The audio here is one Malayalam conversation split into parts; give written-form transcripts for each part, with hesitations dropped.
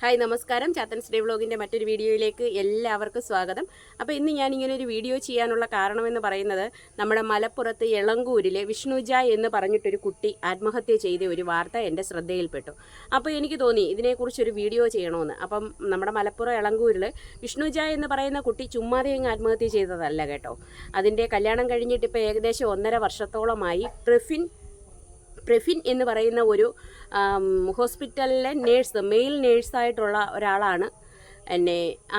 ഹായ് നമസ്കാരം. ചാത്തൻസ് ഡേ വ്ലോഗിൻ്റെ മറ്റൊരു വീഡിയോയിലേക്ക് എല്ലാവർക്കും സ്വാഗതം. അപ്പോൾ ഇന്ന് ഞാനിങ്ങനെ ഒരു വീഡിയോ ചെയ്യാനുള്ള കാരണമെന്ന് പറയുന്നത് നമ്മുടെ മലപ്പുറത്ത് എളങ്കൂരിൽ വിഷ്ണുജ എന്ന് പറഞ്ഞിട്ടൊരു കുട്ടി ആത്മഹത്യ ചെയ്ത ഒരു വാർത്ത എൻ്റെ ശ്രദ്ധയിൽപ്പെട്ടു. അപ്പോൾ എനിക്ക് തോന്നി ഇതിനെക്കുറിച്ചൊരു വീഡിയോ ചെയ്യണമെന്ന്. അപ്പം നമ്മുടെ മലപ്പുറം എളങ്കൂരിൽ വിഷ്ണുജ എന്ന് പറയുന്ന കുട്ടി ചുമ്മാതെ അങ്ങ് ആത്മഹത്യ ചെയ്തതല്ല കേട്ടോ. അതിൻ്റെ കല്യാണം കഴിഞ്ഞിട്ട് ഇപ്പോൾ ഏകദേശം 1.5 വർഷത്തോളമായി പ്രഫിൻ എന്ന് പറയുന്ന ഒരു ഹോസ്പിറ്റലിലെ നേഴ്സ്, മെയിൽ നേഴ്സായിട്ടുള്ള ഒരാളാണ്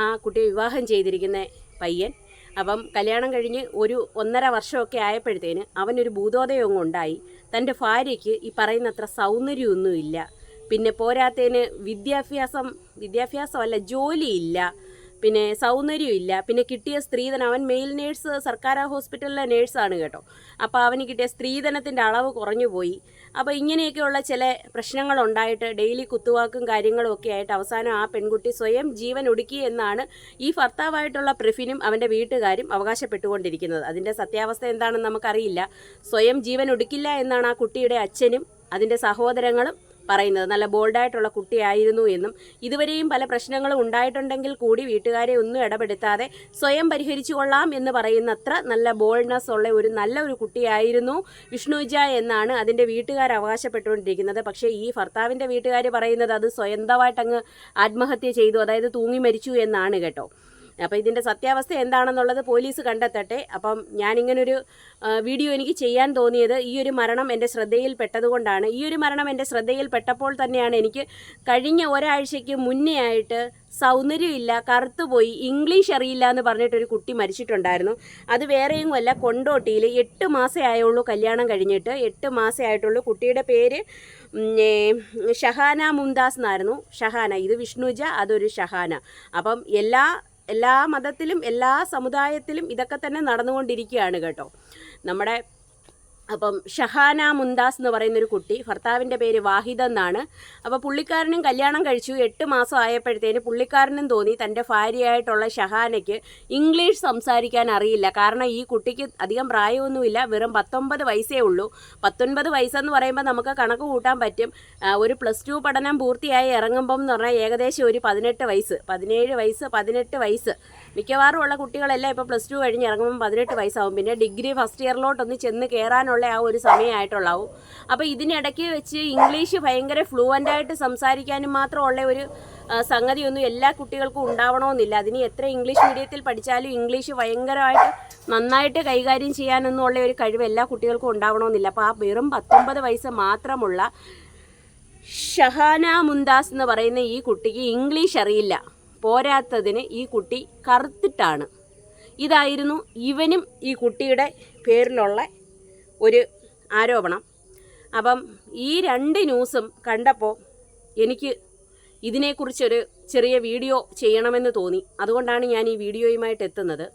ആ കുട്ടിയെ വിവാഹം ചെയ്തിരിക്കുന്ന പയ്യൻ. അപ്പം കല്യാണം കഴിഞ്ഞ് ഒരു 1.5 വർഷമൊക്കെ ആയപ്പോഴത്തേന് അവനൊരു ഭൂതോദയം ഉണ്ടായി. തൻ്റെ ഭാര്യയ്ക്ക് ഈ പറയുന്നത്ര സൗന്ദര്യമൊന്നുമില്ല, പിന്നെ പോരാത്തതിന് വിദ്യാഭ്യാസമല്ല, ജോലിയില്ല, പിന്നെ സൗന്ദര്യമില്ല, പിന്നെ കിട്ടിയ സ്ത്രീധനം, അവൻ മെയിൽ നേഴ്സ്, സർക്കാർ ഹോസ്പിറ്റലിലെ നേഴ്സാണ് കേട്ടോ. അപ്പോൾ അവന് കിട്ടിയ സ്ത്രീധനത്തിൻ്റെ അളവ് കുറഞ്ഞു പോയി. അപ്പോൾ ഇങ്ങനെയൊക്കെയുള്ള ചില പ്രശ്നങ്ങളുണ്ടായിട്ട് ഡെയിലി കുത്തുവാക്കും കാര്യങ്ങളും ഒക്കെ ആയിട്ട് അവസാനം ആ പെൺകുട്ടി സ്വയം ജീവൻ ഒടുക്കി എന്നാണ് ഈ ഭർത്താവായിട്ടുള്ള പ്രഫിനും അവൻ്റെ വീട്ടുകാരും അവകാശപ്പെട്ടുകൊണ്ടിരിക്കുന്നത്. അതിൻ്റെ സത്യാവസ്ഥ എന്താണെന്ന് നമുക്കറിയില്ല. സ്വയം ജീവൻ ഒടുക്കില്ല എന്നാണ് ആ കുട്ടിയുടെ അച്ഛനും അതിൻ്റെ സഹോദരങ്ങളും പറയുന്നത്. നല്ല ബോൾഡായിട്ടുള്ള കുട്ടിയായിരുന്നു എന്നും ഇതുവരെയും പല പ്രശ്നങ്ങളും ഉണ്ടായിട്ടുണ്ടെങ്കിൽ കൂടി വീട്ടുകാരെ ഒന്നും ഇടപെടുത്താതെ സ്വയം പരിഹരിച്ചു കൊള്ളാം എന്ന് പറയുന്നത്ര നല്ല ബോൾഡ്നെസ് ഉള്ള നല്ല ഒരു കുട്ടിയായിരുന്നു വിഷ്ണുജ എന്നാണ് അതിൻ്റെ വീട്ടുകാർ അവകാശപ്പെട്ടുകൊണ്ടിരിക്കുന്നത്. പക്ഷേ ഈ ഭർത്താവിൻ്റെ വീട്ടുകാർ പറയുന്നത് അത് സ്വന്തമായിട്ടങ്ങ് ആത്മഹത്യ ചെയ്തു, അതായത് തൂങ്ങി മരിച്ചു എന്നാണ് കേട്ടോ. അപ്പോൾ ഇതിൻ്റെ സത്യാവസ്ഥ എന്താണെന്നുള്ളത് പോലീസ് കണ്ടെത്തട്ടെ. അപ്പം ഞാനിങ്ങനൊരു വീഡിയോ എനിക്ക് ചെയ്യാൻ തോന്നിയത് ഈ ഒരു മരണം എൻ്റെ ശ്രദ്ധയിൽപ്പെട്ടതുകൊണ്ടാണ്. ഈ ഒരു മരണം എൻ്റെ ശ്രദ്ധയിൽപ്പെട്ടപ്പോൾ തന്നെയാണ് എനിക്ക് കഴിഞ്ഞ ഒരാഴ്ചയ്ക്ക് മുന്നേ ആയിട്ട് സൗന്ദര്യമില്ല, കറുത്തുപോയി, ഇംഗ്ലീഷ് അറിയില്ല എന്ന് പറഞ്ഞിട്ടൊരു കുട്ടി മരിച്ചിട്ടുണ്ടായിരുന്നു. അത് വേറെയും അല്ല, കൊണ്ടോട്ടിയിൽ 8 മാസമേ ആയുള്ളൂ കല്യാണം കഴിഞ്ഞിട്ട്. 8 മാസമേ ആയിട്ടുള്ളൂ. കുട്ടിയുടെ പേര് ഷഹാന മുംതാസ് എന്നായിരുന്നു. ഷഹാന, ഇത് വിഷ്ണുജ, അതൊരു ഷഹാന. അപ്പം എല്ലാ മതത്തിലും എല്ലാ സമുദായത്തിലും ഇതൊക്കെ തന്നെ നടന്നുകൊണ്ടിരിക്കുകയാണ് കേട്ടോ. അപ്പം ഷഹാന മുംതാസ് എന്ന് പറയുന്നൊരു കുട്ടി, ഭർത്താവിൻ്റെ പേര് വാഹിദ് എന്നാണ്. അപ്പോൾ പുള്ളിക്കാരനും കല്യാണം കഴിച്ചു. 8 മാസം ആയപ്പോഴത്തേന് പുള്ളിക്കാരനും തോന്നി തൻ്റെ ഭാര്യയായിട്ടുള്ള ഷഹാനയ്ക്ക് ഇംഗ്ലീഷ് സംസാരിക്കാൻ അറിയില്ല. കാരണം ഈ കുട്ടിക്ക് അധികം പ്രായമൊന്നുമില്ല, വെറും 19 വയസ്സേ ഉള്ളൂ. 19 വയസ്സെന്ന് പറയുമ്പോൾ നമുക്ക് കണക്ക് കൂട്ടാൻ പറ്റും. ഒരു +2 പഠനം പൂർത്തിയായി ഇറങ്ങുമ്പം എന്ന് പറഞ്ഞാൽ ഏകദേശം ഒരു 18 വയസ്സ്, 17 വയസ്സ്, 18 വയസ്സ്. മിക്കവാറും ഉള്ള കുട്ടികളെല്ലാം ഇപ്പോൾ +2 കഴിഞ്ഞ് ഇറങ്ങുമ്പം 18 വയസ്സാവും. പിന്നെ ഡിഗ്രി ഫസ്റ്റ് ഇയറിലോട്ടൊന്ന് ചെന്ന് കയറാനുള്ള ആ ഒരു സമയമായിട്ടുള്ളാവും. അപ്പോൾ ഇതിനിടയ്ക്ക് വെച്ച് ഇംഗ്ലീഷ് ഭയങ്കര ഫ്ലുവൻ്റായിട്ട് സംസാരിക്കാനും മാത്രമുള്ള ഒരു സംഗതിയൊന്നും എല്ലാ കുട്ടികൾക്കും ഉണ്ടാവണമെന്നില്ല. അതിന് എത്ര ഇംഗ്ലീഷ് മീഡിയത്തിൽ പഠിച്ചാലും ഇംഗ്ലീഷ് ഭയങ്കരമായിട്ട് നന്നായിട്ട് കൈകാര്യം ചെയ്യാനൊന്നും ഉള്ള ഒരു കഴിവ് എല്ലാ കുട്ടികൾക്കും ഉണ്ടാവണമെന്നില്ല. അപ്പോൾ ആ വെറും 19 വയസ്സ് മാത്രമുള്ള ഷഹാന മുംതാസ് എന്ന് പറയുന്ന ഈ കുട്ടിക്ക് ഇംഗ്ലീഷ് അറിയില്ല. പോരാത്തതിന് ഈ കുട്ടി കറുത്തിട്ടാണ്. ഇതായിരുന്നു ഇവനും ഈ കുട്ടിയുടെ പേരിലുള്ള ഒരു ആരോപണം. അപ്പം ഈ 2 ന്യൂസും കണ്ടപ്പോൾ എനിക്ക് ഇതിനെക്കുറിച്ചൊരു ചെറിയ വീഡിയോ ചെയ്യണമെന്ന് തോന്നി. അതുകൊണ്ടാണ് ഞാൻ ഈ വീഡിയോയുമായിട്ട് എത്തുന്നത്.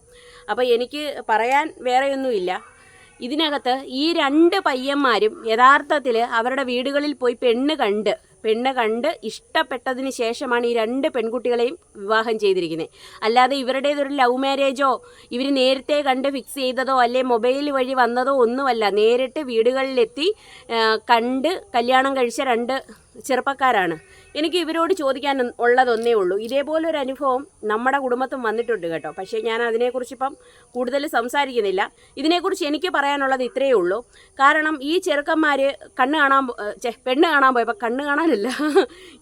അപ്പോൾ എനിക്ക് പറയാൻ വേറെയൊന്നുമില്ല. ഇതിനകത്ത് ഈ 2 പയ്യന്മാരും യഥാർത്ഥത്തിൽ അവരുടെ വീടുകളിൽ പോയി പെണ്ണ് കണ്ട് ഇഷ്ടപ്പെട്ടതിന് ശേഷമാണ് ഈ 2 പെൺകുട്ടികളെയും വിവാഹം ചെയ്തിരിക്കുന്നത്. അല്ലാതെ ഇവരുടേതൊരു ലവ് മാരേജോ ഇവർ നേരത്തെ കണ്ട് ഫിക്സ് ചെയ്തതോ അല്ലെ മൊബൈൽ വഴി വന്നതോ ഒന്നുമല്ല. നേരിട്ട് വീടുകളിലെത്തി കണ്ട് കല്യാണം കഴിച്ച 2 ചെറുപ്പക്കാരാണ്. എനിക്ക് ഇവരോട് ചോദിക്കാൻ ഉള്ളതൊന്നേ ഉള്ളൂ. ഇതേപോലൊരു അനുഭവം നമ്മുടെ കുടുംബത്തും വന്നിട്ടുണ്ട് കേട്ടോ. പക്ഷേ ഞാൻ അതിനെക്കുറിച്ചിപ്പം കൂടുതൽ സംസാരിക്കുന്നില്ല. ഇതിനെക്കുറിച്ച് എനിക്ക് പറയാനുള്ളത് ഇത്രയേ ഉള്ളൂ. കാരണം ഈ ചെറുക്കന്മാർ പെണ്ണ് കാണാൻ പോയപ്പോൾ, കണ്ണ് കാണാനല്ല,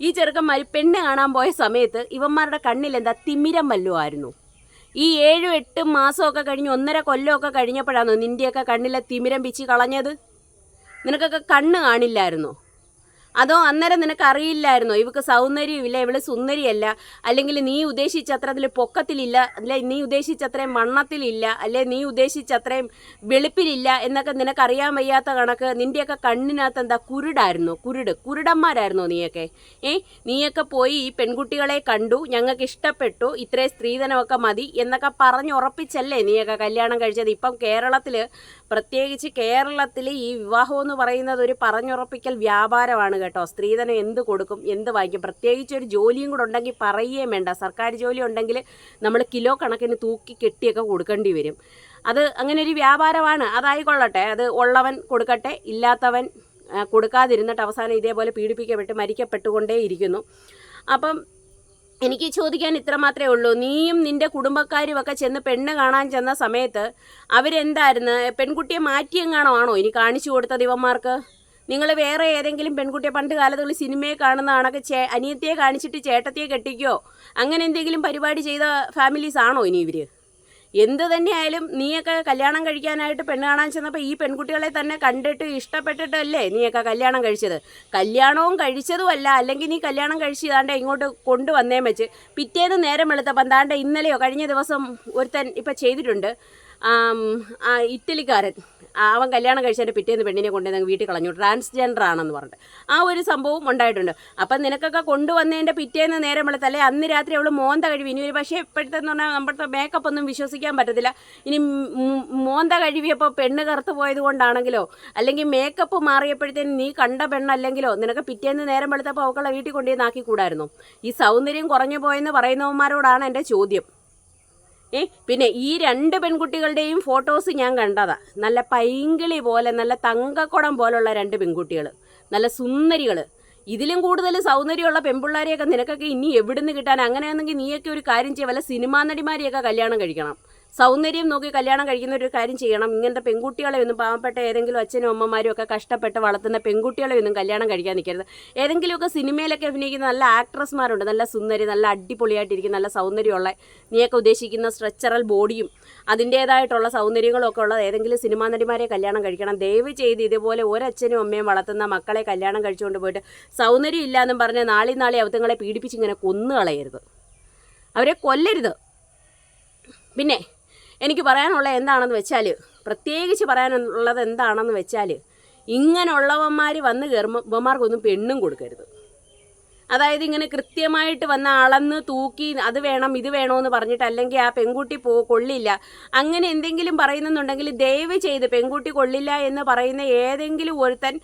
ഈ ചെറുക്കന്മാർ പെണ്ണ് കാണാൻ പോയ സമയത്ത് ഇവന്മാരുടെ കണ്ണിൽ എന്താ തിമിരം വല്ലതും ആയിരുന്നു? ഈ 7-8 മാസമൊക്കെ കഴിഞ്ഞ് 1.5 കൊല്ലമൊക്കെ കഴിഞ്ഞപ്പോഴാണോ നിൻ്റെയൊക്കെ കണ്ണിലെ തിമിരം പിച്ച് കളഞ്ഞത്? നിനക്കൊക്കെ കണ്ണ് കാണില്ലായിരുന്നോ? അതോ അന്നേരം നിനക്ക് അറിയില്ലായിരുന്നോ ഇവക്ക് സൗന്ദര്യമില്ല, ഇവള് സുന്ദരിയല്ല, അല്ലെങ്കിൽ നീ ഉദ്ദേശിച്ചത്രത്തിൽ പൊക്കത്തിലില്ല, അല്ലെ നീ ഉദ്ദേശിച്ചത്രയും വണ്ണത്തിലില്ല, അല്ലെ നീ ഉദ്ദേശിച്ചത്രയും വെളുപ്പിലില്ല എന്നൊക്കെ നിനക്കറിയാൻ വയ്യാത്ത കണക്ക് നിൻ്റെയൊക്കെ കണ്ണിനകത്ത് എന്താ കുരുടായിരുന്നോ? കുരുടന്മാരായിരുന്നോ നീയൊക്കെ? നീയൊക്കെ പോയി ഈ പെൺകുട്ടികളെ കണ്ടു, ഞങ്ങൾക്ക് ഇഷ്ടപ്പെട്ടു, ഇത്രയും സ്ത്രീധനമൊക്കെ മതി എന്നൊക്കെ പറഞ്ഞുറപ്പിച്ചല്ലേ നീയൊക്കെ കല്യാണം കഴിച്ചത്. ഇപ്പം പ്രത്യേകിച്ച് കേരളത്തിൽ ഈ വിവാഹം എന്ന് പറയുന്നത് ഒരു പറഞ്ഞുറപ്പിക്കൽ വ്യാപാരമാണ് കേട്ടോ. സ്ത്രീധനം എന്ത് കൊടുക്കും, എന്ത് വാങ്ങിക്കും? പ്രത്യേകിച്ച് ഒരു ജോലിയും കൂടെ ഉണ്ടെങ്കിൽ പറയുകയും വേണ്ട. സർക്കാർ ജോലി ഉണ്ടെങ്കിൽ നമ്മൾ കിലോ കണക്കിന് തൂക്കി കെട്ടിയൊക്കെ കൊടുക്കേണ്ടി വരും. അത് അങ്ങനെ ഒരു വ്യാപാരമാണ്. അതായിക്കൊള്ളട്ടെ, അത് ഉള്ളവൻ കൊടുക്കട്ടെ, ഇല്ലാത്തവൻ കൊടുക്കാതിരുന്നിട്ട് അവസാനം ഇതേപോലെ പീഡിപ്പിക്കപ്പെട്ട് മരിക്കപ്പെട്ടുകൊണ്ടേയിരിക്കുന്നു. അപ്പം എനിക്ക് ചോദിക്കാൻ ഇത്ര മാത്രമേ ഉള്ളൂ. നീയും നിൻ്റെ കുടുംബക്കാരും ഒക്കെ ചെന്ന് പെണ്ണ് കാണാൻ ചെന്ന സമയത്ത് അവരെന്തായിരുന്നു, പെൺകുട്ടിയെ മാറ്റിയെങ്ങാണോ ആണോ ഇനി കാണിച്ചു കൊടുത്തത് ഇവന്മാർക്ക്? നിങ്ങൾ വേറെ ഏതെങ്കിലും പെൺകുട്ടിയെ പണ്ട് കാലത്തുള്ള സിനിമയെ കാണുന്ന കണക്ക് അനിയത്തിയെ കാണിച്ചിട്ട് ചേട്ടത്തിയെ കെട്ടിക്കോ അങ്ങനെ എന്തെങ്കിലും പരിപാടി ചെയ്ത ഫാമിലീസ് ആണോ ഇനി ഇവർ? എന്ത് തന്നെയായാലും നീയൊക്കെ കല്യാണം കഴിക്കാനായിട്ട് പെണ്ണ് കാണാൻ ചെന്നപ്പോൾ ഈ പെൺകുട്ടികളെ തന്നെ കണ്ടിട്ട് ഇഷ്ടപ്പെട്ടിട്ടല്ലേ നീയൊക്കെ കല്യാണം കഴിച്ചത്? കല്യാണവും കഴിച്ചതുമല്ല, അല്ലെങ്കിൽ നീ കല്യാണം കഴിച്ച് താണ്ടെ ഇങ്ങോട്ട് കൊണ്ടുവന്നേ വെച്ച് പിറ്റേന്ന് നേരം വെളുത്തപ്പം താണ്ടെ ഇന്നലെയോ കഴിഞ്ഞ ദിവസം ഒരുത്തൻ ഇപ്പം ചെയ്തിട്ടുണ്ട്. ഇറ്റലിക്കാരൻ അവൻ കല്യാണം കഴിച്ചതിൻ്റെ പിറ്റേന്ന് പെണ്ണിനെ കൊണ്ടുവന്ന് വീട്ടിൽ കളഞ്ഞു, ട്രാൻസ്ജെൻഡർ ആണെന്ന് പറഞ്ഞിട്ട് ആ ഒരു സംഭവം ഉണ്ടായിട്ടുണ്ട്. അപ്പം നിനക്കൊക്കെ കൊണ്ടുവന്നതിൻ്റെ പിറ്റേന്ന് നേരം വെളുത്തല്ലേ അന്ന് രാത്രി അവൾ മോന്ത കഴിവി. ഇനി ഒരു പക്ഷേ ഇപ്പോഴത്തെ എന്ന് പറഞ്ഞാൽ നമ്മുടെ മേക്കപ്പ് ഒന്നും വിശ്വസിക്കാൻ പറ്റത്തില്ല. ഇനി മോന്ത കഴിവിയപ്പോൾ പെണ്ണ് കറുത്ത് പോയത് കൊണ്ടാണെങ്കിലോ അല്ലെങ്കിൽ മേക്കപ്പ് മാറിയപ്പോഴത്തേനും നീ കണ്ട പെണ്ണല്ലെങ്കിലോ നിനക്ക് പിറ്റേന്ന് നേരം വെളുത്തപ്പോൾ അവക്കുള്ള വീട്ടിൽ കൊണ്ടുപോയി നാക്കിക്കൂടായിരുന്നു? ഈ സൗന്ദര്യം കുറഞ്ഞു പോയെന്ന് പറയുന്നവന്മാരോടാണ് എൻ്റെ ചോദ്യം. പിന്നെ ഈ 2 പെൺകുട്ടികളുടെയും ഫോട്ടോസ് ഞാൻ കണ്ടതാ. നല്ല പൈങ്കിളി പോലെ നല്ല തങ്കക്കുടം പോലുള്ള 2 പെൺകുട്ടികൾ, നല്ല സുന്ദരികൾ. ഇതിലും കൂടുതൽ സൗന്ദര്യമുള്ള പെൺപിള്ളാരെയൊക്കെ നിനക്കൊക്കെ ഇനി എവിടുന്ന് കിട്ടാൻ? അങ്ങനെയാണെങ്കിൽ നീയൊക്കെ ഒരു കാര്യം ചെയ്യുക, വല്ല സിനിമാ നടിമാരെയൊക്കെ കല്യാണം കഴിക്കണം. സൗന്ദര്യം നോക്കി കല്യാണം കഴിക്കുന്ന ഒരു കാര്യം ചെയ്യണം. ഇങ്ങനത്തെ പെൺകുട്ടികളെ ഒന്നും, പാവപ്പെട്ട ഏതെങ്കിലും അച്ഛനും അമ്മമാരും ഒക്കെ കഷ്ടപ്പെട്ട് വളർത്തുന്ന പെൺകുട്ടികളെ ഒന്നും കല്യാണം കഴിക്കാൻ നിൽക്കരുത്. ഏതെങ്കിലുമൊക്കെ സിനിമയിലൊക്കെ അഭിനയിക്കുന്ന നല്ല ആക്ട്രസ്മാരുണ്ട്, നല്ല സുന്ദരി, നല്ല അടിപൊളിയായിട്ടിരിക്കുന്ന നല്ല സൗന്ദര്യമുള്ള, നീയൊക്കെ ഉദ്ദേശിക്കുന്ന സ്ട്രക്ചറൽ ബോഡിയും അതിൻ്റേതായിട്ടുള്ള സൗന്ദര്യങ്ങളും ഒക്കെ ഉള്ള ഏതെങ്കിലും സിനിമാ നടിമാരെ കല്യാണം കഴിക്കണം. ദയവ് ചെയ്ത് ഇതുപോലെ ഒരച്ഛനും അമ്മയും വളർത്തുന്ന മക്കളെ കല്യാണം കഴിച്ചുകൊണ്ട് പോയിട്ട് സൗന്ദര്യം ഇല്ലയെന്നും പറഞ്ഞ് നാളെ അവത്തുങ്ങളെ പീഡിപ്പിച്ച് ഇങ്ങനെ കൊന്നുകളയരുത്, അവരെ കൊല്ലരുത്. പിന്നെ എനിക്ക് പറയാനുള്ള എന്താണെന്ന് വെച്ചാൽ, പ്രത്യേകിച്ച് പറയാനുള്ളത് എന്താണെന്ന് വെച്ചാൽ, ഇങ്ങനെയുള്ളവന്മാർ വന്ന് കയറുമ്പോൾ ഇവന്മാർക്കൊന്നും പെണ്ണും കൊടുക്കരുത്. അതായത് ഇങ്ങനെ കൃത്യമായിട്ട് വന്ന് അളന്ന് തൂക്കി അത് വേണം ഇത് വേണമെന്ന് പറഞ്ഞിട്ട്, അല്ലെങ്കിൽ ആ പെൺകുട്ടി കൊള്ളില്ല അങ്ങനെ എന്തെങ്കിലും പറയുന്നുണ്ടെങ്കിൽ ദയവ് ചെയ്ത് പെൺകുട്ടി കൊള്ളില്ല എന്ന് പറയുന്ന ഏതെങ്കിലും ഒരുത്തൻ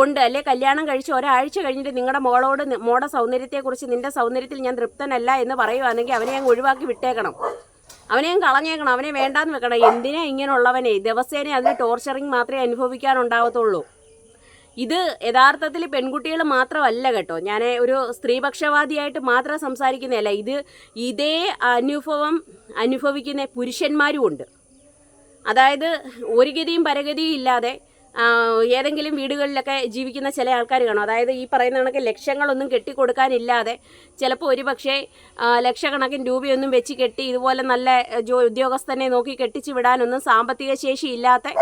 ഉണ്ട്, അല്ലെ കല്യാണം കഴിച്ച് ഒരാഴ്ച കഴിഞ്ഞിട്ട് നിങ്ങളുടെ മോളുടെ സൗന്ദര്യത്തെക്കുറിച്ച് നിൻ്റെ സൗന്ദര്യത്തിൽ ഞാൻ തൃപ്തനല്ല എന്ന് പറയുവാണെങ്കിൽ അവനെ അങ്ങ് ഒഴിവാക്കി വിട്ടേക്കണം, അവനെയും കളഞ്ഞേക്കണം, അവനെ വേണ്ടാന്ന് വെക്കണം. എന്തിനാ ഇങ്ങനെയുള്ളവനെ ദിവസേന അതിന് ടോർച്ചറിങ് മാത്രമേ അനുഭവിക്കാനുണ്ടാവത്തുള്ളൂ. ഇത് യഥാർത്ഥത്തിൽ പെൺകുട്ടികൾ മാത്രമല്ല കേട്ടോ, ഞാൻ ഒരു സ്ത്രീപക്ഷവാദിയായിട്ട് മാത്രം സംസാരിക്കുന്നതല്ല. ഇതേ അനുഭവം അനുഭവിക്കുന്ന പുരുഷന്മാരും ഉണ്ട്. അതായത് ഒരു ഗതിയും പരഗതിയും ഇല്ലാതെ ഏതെങ്കിലും വീടുകളിലൊക്കെ ജീവിക്കുന്ന ചില ആൾക്കാർ കാണും. അതായത് ഈ പറയുന്ന കണക്ക് ലക്ഷങ്ങളൊന്നും കെട്ടിക്കൊടുക്കാനില്ലാതെ ചിലപ്പോൾ ഒരു പക്ഷേ ലക്ഷക്കണക്കിന് രൂപയൊന്നും വെച്ച് കെട്ടി ഇതുപോലെ നല്ല ഉദ്യോഗസ്ഥനെ നോക്കി കെട്ടിച്ചു വിടാനൊന്നും സാമ്പത്തിക ശേഷി ഇല്ലാത്ത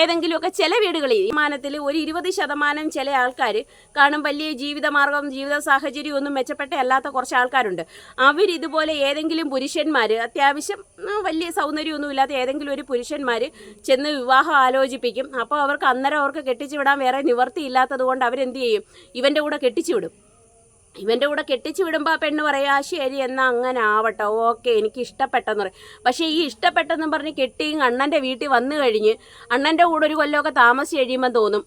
ഏതെങ്കിലുമൊക്കെ ചില വീടുകളിൽ ശതമാനത്തിൽ ഒരു 20% ചില ആൾക്കാർ കാണും. വലിയ ജീവിതമാർഗം ജീവിത സാഹചര്യം ഒന്നും മെച്ചപ്പെട്ടല്ലാത്ത കുറച്ച് ആൾക്കാരുണ്ട്. അവരിതുപോലെ ഏതെങ്കിലും പുരുഷന്മാർ, അത്യാവശ്യം വലിയ സൗന്ദര്യമൊന്നും ഇല്ലാത്ത ഏതെങ്കിലും ഒരു പുരുഷന്മാർ ചെന്ന് വിവാഹം ആലോചിപ്പിക്കും. അപ്പോൾ അവർക്ക് അവർക്ക് കെട്ടിച്ചു വിടാൻ വേറെ നിവർത്തിയില്ലാത്തത് കൊണ്ട് അവരെന്ത് ചെയ്യും, ഇവൻ്റെ കൂടെ കെട്ടിച്ചു വിടും. ഇവൻ്റെ കൂടെ കെട്ടിച്ചു വിടുമ്പോൾ ആ പെണ്ണ് പറയാ ശരി എന്നാൽ അങ്ങനെ ആവട്ടെ, ഓക്കെ എനിക്ക് ഇഷ്ടപ്പെട്ടെന്ന് പറയും. പക്ഷേ ഈ ഇഷ്ടപ്പെട്ടെന്ന് പറഞ്ഞ് കെട്ടിയും അണ്ണൻ്റെ വീട്ടിൽ വന്നു കഴിഞ്ഞ് അണ്ണൻ്റെ കൂടെ ഒരു കൊല്ലമൊക്കെ താമസിച്ച് കഴിയുമ്പോൾ തോന്നും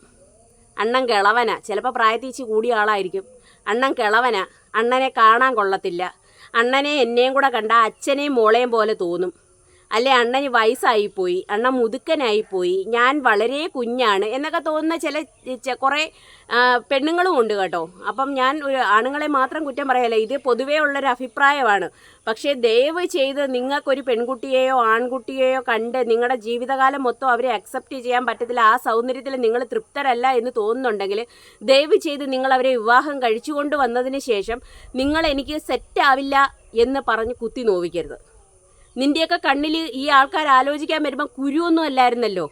അണ്ണൻ കിളവനാ. ചിലപ്പോൾ പ്രായത്തിച്ച് കൂടിയ ആളായിരിക്കും. അണ്ണൻ കിളവനാ, അണ്ണനെ കാണാൻ കൊള്ളത്തില്ല, അണ്ണനെ എന്നെയും കൂടെ കണ്ട അച്ഛനെയും മോളെയും പോലെ തോന്നും, അല്ലെ അണ്ണന് വയസ്സായിപ്പോയി, അണ്ണൻ മുതുക്കനായിപ്പോയി, ഞാൻ വളരെ കുഞ്ഞാണ് എന്നൊക്കെ തോന്നുന്ന കുറേ പെണ്ണുങ്ങളും ഉണ്ട് കേട്ടോ. അപ്പം ഞാൻ ഒരു ആണുങ്ങളെ മാത്രം കുറ്റം പറയല്ല, ഇത് പൊതുവേ ഉള്ളൊരു അഭിപ്രായമാണ്. പക്ഷേ ദയവ് ചെയ്ത് നിങ്ങൾക്കൊരു പെൺകുട്ടിയെയോ ആൺകുട്ടിയെയോ കണ്ട് നിങ്ങളുടെ ജീവിതകാലം മൊത്തം അവരെ അക്സെപ്റ്റ് ചെയ്യാൻ പറ്റത്തില്ല, ആ സൗന്ദര്യത്തിൽ നിങ്ങൾ തൃപ്തരല്ല എന്ന് തോന്നുന്നുണ്ടെങ്കിൽ ദയവ് ചെയ്ത് നിങ്ങൾ അവരെ വിവാഹം കഴിച്ചുകൊണ്ട് വന്നതിന് ശേഷം നിങ്ങൾ എനിക്ക് സെറ്റാവില്ല എന്ന് പറഞ്ഞ് കുത്തി നോവിക്കരുത്. നിൻ്റെയൊക്കെ കണ്ണിൽ ഈ ആൾക്കാർ ആലോചിക്കാൻ വരുമ്പോൾ കുരുവൊന്നും അല്ലായിരുന്നല്ലോ,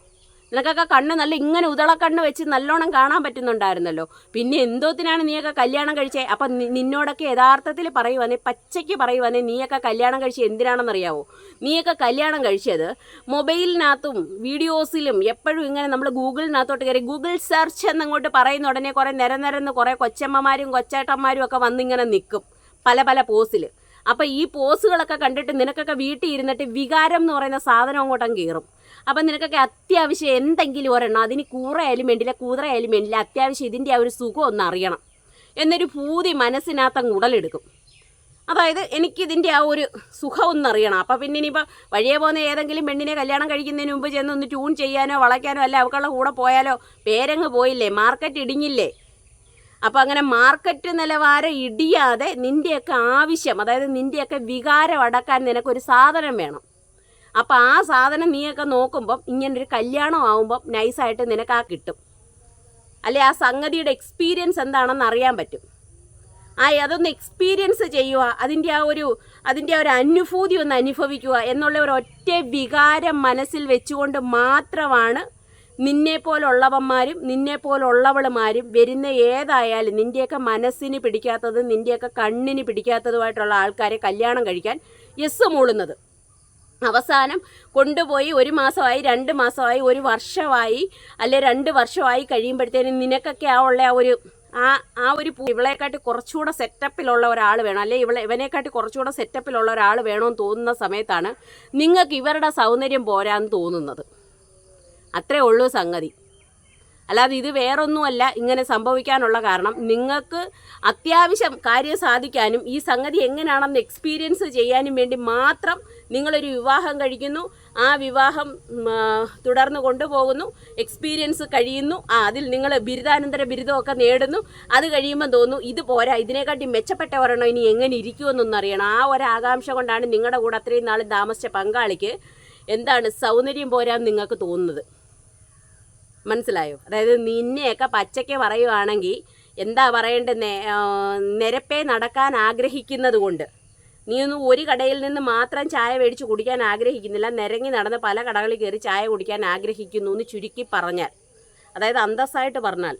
നിനക്കൊക്കെ കണ്ണ് നല്ല ഇങ്ങനെ ഉതളക്കണ്ണ് വെച്ച് നല്ലോണം കാണാൻ പറ്റുന്നുണ്ടായിരുന്നല്ലോ. പിന്നെ എന്തോത്തിനാണ് നീയൊക്കെ കല്യാണം കഴിച്ചേ? അപ്പം നിന്നോടൊക്കെ യഥാർത്ഥത്തിൽ പറയുവാനേ, പച്ചയ്ക്ക് പറയുവാനേ നീയൊക്കെ കല്യാണം കഴിച്ച് എന്തിനാണെന്നറിയാവോ? നീയൊക്കെ കല്യാണം കഴിച്ചത് മൊബൈലിനകത്തും വീഡിയോസിലും എപ്പോഴും ഇങ്ങനെ നമ്മൾ ഗൂഗിളിനകത്തോട്ട് കയറി ഗൂഗിൾ സെർച്ച് എന്നങ്ങോട്ട് പറയുന്ന ഉടനെ കുറേ നിരന്ന് കുറേ കൊച്ചമ്മമാരും കൊച്ചേട്ടന്മാരും ഒക്കെ വന്നിങ്ങനെ നിൽക്കും പല പോസിൽ. അപ്പം ഈ പോസുകളൊക്കെ കണ്ടിട്ട് നിനക്കൊക്കെ വീട്ടിൽ ഇരുന്നിട്ട് വികാരം എന്ന് പറയുന്ന സാധനം അങ്ങോട്ടങ്ങ് കയറും. അപ്പം നിനക്കൊക്കെ അത്യാവശ്യം എന്തെങ്കിലും ഒരെണ്ണം, അതിന് കൂറയായാലും വേണ്ടില്ല കൂതറയായാലും വേണ്ടില്ല, അത്യാവശ്യം ഇതിൻ്റെ ആ ഒരു സുഖം ഒന്ന് അറിയണം എന്നൊരു പൂതി മനസ്സിനകത്തങ്ങ് ഉടലെടുക്കും. അതായത് എനിക്കിതിൻ്റെ ആ ഒരു സുഖം ഒന്നറിയണം. അപ്പം പിന്നെ ഇനിയിപ്പോൾ വഴിയെ പോകുന്ന ഏതെങ്കിലും പെണ്ണിനെ കല്യാണം കഴിക്കുന്നതിന് മുമ്പ് ചെന്ന് ഒന്ന് ട്യൂൺ ചെയ്യാനോ വളയ്ക്കാനോ അല്ല അവക്കുള്ള കൂടെ പോയാലോ പേരങ്ങ് പോയില്ലേ, മാർക്കറ്റ് ഇടിഞ്ഞില്ലേ. അപ്പോൾ അങ്ങനെ മാർക്കറ്റ് നിലവാരം ഇടിയാതെ നിൻ്റെയൊക്കെ ആവശ്യം, അതായത് നിൻ്റെയൊക്കെ വികാരം അടക്കാൻ നിനക്കൊരു സാധനം വേണം. അപ്പോൾ ആ സാധനം നീയൊക്കെ നോക്കുമ്പം ഇങ്ങനൊരു കല്യാണം ആവുമ്പം നൈസായിട്ട് നിനക്ക് കിട്ടും. അല്ലെ ആ സംഗതിയുടെ എക്സ്പീരിയൻസ് എന്താണെന്ന് അറിയാൻ പറ്റും. അതൊന്ന് എക്സ്പീരിയൻസ് ചെയ്യുക, അതിൻ്റെ ആ ഒരു അനുഭൂതി ഒന്ന് അനുഭവിക്കുക എന്നുള്ള ഒരൊറ്റ വികാരം മനസ്സിൽ വെച്ചുകൊണ്ട് മാത്രമാണ് നിന്നെപ്പോലുള്ളവന്മാരും നിന്നെപ്പോലുള്ളവളുമാരും വരുന്ന ഏതായാലും നിൻ്റെയൊക്കെ മനസ്സിന് പിടിക്കാത്തതും നിൻ്റെയൊക്കെ കണ്ണിന് പിടിക്കാത്തതുമായിട്ടുള്ള ആൾക്കാരെ കല്യാണം കഴിക്കാൻ യെസ് മൂളുന്നത്. അവസാനം കൊണ്ടുപോയി 1 മാസമായി 2 മാസമായി 1 വർഷമായി അല്ലെ 2 വർഷമായി കഴിയുമ്പോഴത്തേനും നിനക്കൊക്കെ ആ ഒരു ഇവളെക്കാട്ടി കുറച്ചുകൂടെ സെറ്റപ്പിലുള്ള ഒരാൾ വേണം, അല്ലെ ഇവനെക്കാട്ടി കുറച്ചുകൂടെ സെറ്റപ്പിലുള്ള ഒരാൾ വേണമെന്ന് തോന്നുന്ന സമയത്താണ് നിങ്ങൾക്ക് ഇവരുടെ സൗന്ദര്യം പോരാന്ന് തോന്നുന്നത്. അത്രേ ഉള്ളൂ സംഗതി. അല്ലാതെ ഇത് വേറൊന്നുമല്ല ഇങ്ങനെ സംഭവിക്കാനുള്ള കാരണം. നിങ്ങൾക്ക് അത്യാവശ്യം കാര്യം സാധിക്കാനും ഈ സംഗതി എങ്ങനെയാണെന്ന് എക്സ്പീരിയൻസ് ചെയ്യാനും വേണ്ടി മാത്രം നിങ്ങളൊരു വിവാഹം കഴിക്കുന്നു, ആ വിവാഹം തുടർന്ന് കൊണ്ടുപോകുന്നു, എക്സ്പീരിയൻസ് കഴിയുന്നു, അതിൽ നിങ്ങൾ ബിരുദാനന്തര ബിരുദമൊക്കെ നേടുന്നു. അത് കഴിയുമ്പോൾ തോന്നുന്നു ഇത് പോരാ, ഇതിനെക്കാട്ടി മെച്ചപ്പെട്ട ഒരെണ്ണം ഇനി എങ്ങനെ ഇരിക്കുമെന്നൊന്നും അറിയണം. ആ ഒരു ആകാംക്ഷ കൊണ്ടാണ് നിങ്ങളുടെ കൂടെ അത്രയും നാൾ താമസിച്ച പങ്കാളിക്ക് സൗന്ദര്യം പോരാന്ന് നിങ്ങൾക്ക് തോന്നുന്നത്. മനസ്സിലായോ? അതായത് നിന്നെയൊക്കെ പച്ചയ്ക്ക് പറയുവാണെങ്കിൽ എന്താ പറയേണ്ടത്, നിരപ്പേ നടക്കാൻ ആഗ്രഹിക്കുന്നത് കൊണ്ട് നീയൊന്നും ഒരു കടയിൽ നിന്ന് മാത്രം ചായ മേടിച്ച് കുടിക്കാൻ ആഗ്രഹിക്കുന്നില്ല, നിരങ്ങി നടന്ന് പല കടകളിൽ കയറി ചായ കുടിക്കാൻ ആഗ്രഹിക്കുന്നു എന്ന് ചുരുക്കി പറഞ്ഞാൽ, അതായത് അന്തസ്സായിട്ട് പറഞ്ഞാൽ.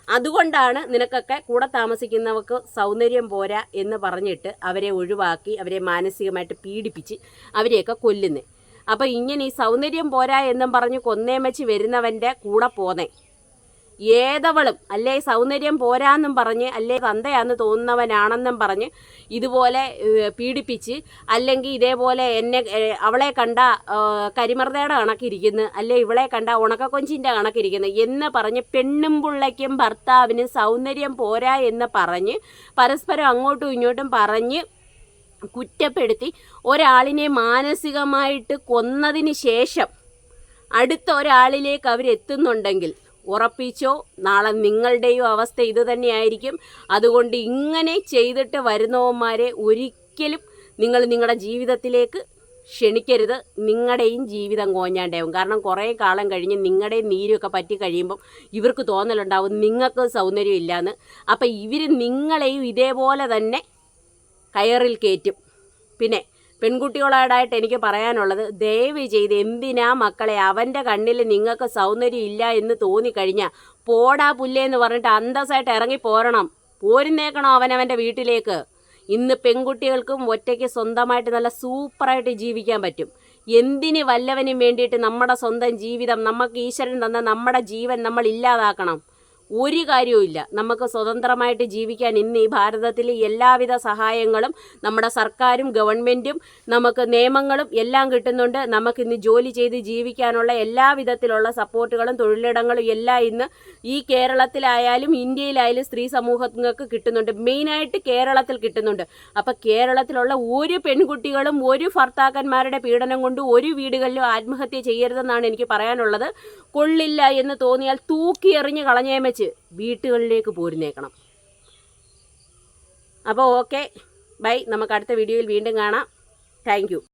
അതുകൊണ്ടാണ് നിനക്കൊക്കെ കൂടെ താമസിക്കുന്നവർക്ക് സൗന്ദര്യം പോരാ എന്ന് പറഞ്ഞിട്ട് അവരെ ഒഴിവാക്കി അവരെ മാനസികമായിട്ട് പീഡിപ്പിച്ച് അവരെയൊക്കെ കൊല്ലുന്നത്. അപ്പോൾ ഇങ്ങനെ ഈ സൗന്ദര്യം പോരാ എന്നും പറഞ്ഞ് കൊന്നേം വെച്ച് വരുന്നവൻ്റെ കൂടെ പോന്നേ ഏതവളും അല്ലേ സൗന്ദര്യം പോരാന്നും പറഞ്ഞ് അല്ലേ തന്തയാന്ന് തോന്നുന്നവനാണെന്നും പറഞ്ഞ് ഇതുപോലെ പീഡിപ്പിച്ച്, അല്ലെങ്കിൽ ഇതേപോലെ അവളെ കണ്ട കരിമർദയുടെ കണക്കിരിക്കുന്നു, അല്ലെ ഇവളെ കണ്ട ഉണക്കക്കൊഞ്ചിൻ്റെ കണക്കിരിക്കുന്നു എന്ന് പറഞ്ഞ് പെണ്ണും പിള്ളയ്ക്കും ഭർത്താവിനും സൗന്ദര്യം പോരാ എന്ന് പറഞ്ഞ് പരസ്പരം അങ്ങോട്ടും ഇങ്ങോട്ടും പറഞ്ഞ് കുറ്റപ്പെടുത്തി ഒരാളിനെ മാനസികമായിട്ട് കൊന്നതിന് ശേഷം അടുത്ത ഒരാളിലേക്ക് അവരെത്തുന്നുണ്ടെങ്കിൽ ഉറപ്പിച്ചോ നാളെ നിങ്ങളുടെയും അവസ്ഥ ഇതുതന്നെയായിരിക്കും. അതുകൊണ്ട് ഇങ്ങനെ ചെയ്തിട്ട് വരുന്നവന്മാരെ ഒരിക്കലും നിങ്ങളുടെ ജീവിതത്തിലേക്ക് ക്ഷണിക്കരുത്. നിങ്ങളുടെയും ജീവിതം കോഞ്ഞാണ്ടാവും. കാരണം കുറേ കാലം കഴിഞ്ഞ് നിങ്ങളുടെയും നീരൊക്കെ പറ്റി കഴിയുമ്പം ഇവർക്ക് തോന്നലുണ്ടാവും നിങ്ങൾക്ക് സൗന്ദര്യം ഇല്ലയെന്ന്. അപ്പം ഇവർ നിങ്ങളെയും ഇതേപോലെ തന്നെ കയറിൽ കയറ്റും. പിന്നെ പെൺകുട്ടികളോടായിട്ട് എനിക്ക് പറയാനുള്ളത്, ദയവ് ചെയ്ത് എന്തിനാ മക്കളെ അവൻ്റെ കണ്ണിൽ നിങ്ങൾക്ക് സൗന്ദര്യം ഇല്ല എന്ന് തോന്നിക്കഴിഞ്ഞാൽ പോടാ പുല്ലേന്ന് പറഞ്ഞിട്ട് അന്തസ്സായിട്ട് ഇറങ്ങി പോരുന്നേക്കണോ അവനവൻ്റെ വീട്ടിലേക്ക്. ഇന്ന് പെൺകുട്ടികൾക്കും ഒറ്റയ്ക്ക് സ്വന്തമായിട്ട് നല്ല സൂപ്പറായിട്ട് ജീവിക്കാൻ പറ്റും. എന്തിന് വല്ലവനും വേണ്ടിയിട്ട് നമ്മുടെ സ്വന്തം ജീവിതം, നമുക്ക് ഈശ്വരൻ തന്ന നമ്മുടെ ജീവൻ നമ്മൾ ഇല്ലാതാക്കണം? ഒരു കാര്യവുമില്ല. നമുക്ക് സ്വതന്ത്രമായിട്ട് ജീവിക്കാൻ ഇന്ന് ഈ ഭാരതത്തിൽ എല്ലാവിധ സഹായങ്ങളും നമ്മുടെ സർക്കാരും ഗവൺമെൻറ്റും നമുക്ക് നിയമങ്ങളും എല്ലാം കിട്ടുന്നുണ്ട്. നമുക്കിന്ന് ജോലി ചെയ്ത് ജീവിക്കാനുള്ള എല്ലാവിധത്തിലുള്ള സപ്പോർട്ടുകളും തൊഴിലിടങ്ങളും എല്ലാം ഇന്ന് ഈ കേരളത്തിലായാലും ഇന്ത്യയിലായാലും സ്ത്രീ സമൂഹങ്ങൾക്ക് കിട്ടുന്നുണ്ട്. മെയിനായിട്ട് കേരളത്തിൽ കിട്ടുന്നുണ്ട്. അപ്പം കേരളത്തിലുള്ള ഒരു പെൺകുട്ടികളും ഒരു ഭർത്താക്കന്മാരുടെ പീഡനം കൊണ്ട് ഒരു വീടുകളിലും ആത്മഹത്യ ചെയ്യരുതെന്നാണ് എനിക്ക് പറയാനുള്ളത്. കൊള്ളില്ല എന്ന് തോന്നിയാൽ തൂക്കി എറിഞ്ഞ് കളഞ്ഞേം വെച്ച് വീട്ടുകളിലേക്ക് പോരുന്നേക്കണം. അപ്പോൾ ഓക്കെ, ബൈ. നമുക്ക് അടുത്ത വീഡിയോയിൽ വീണ്ടും കാണാം. Thank you.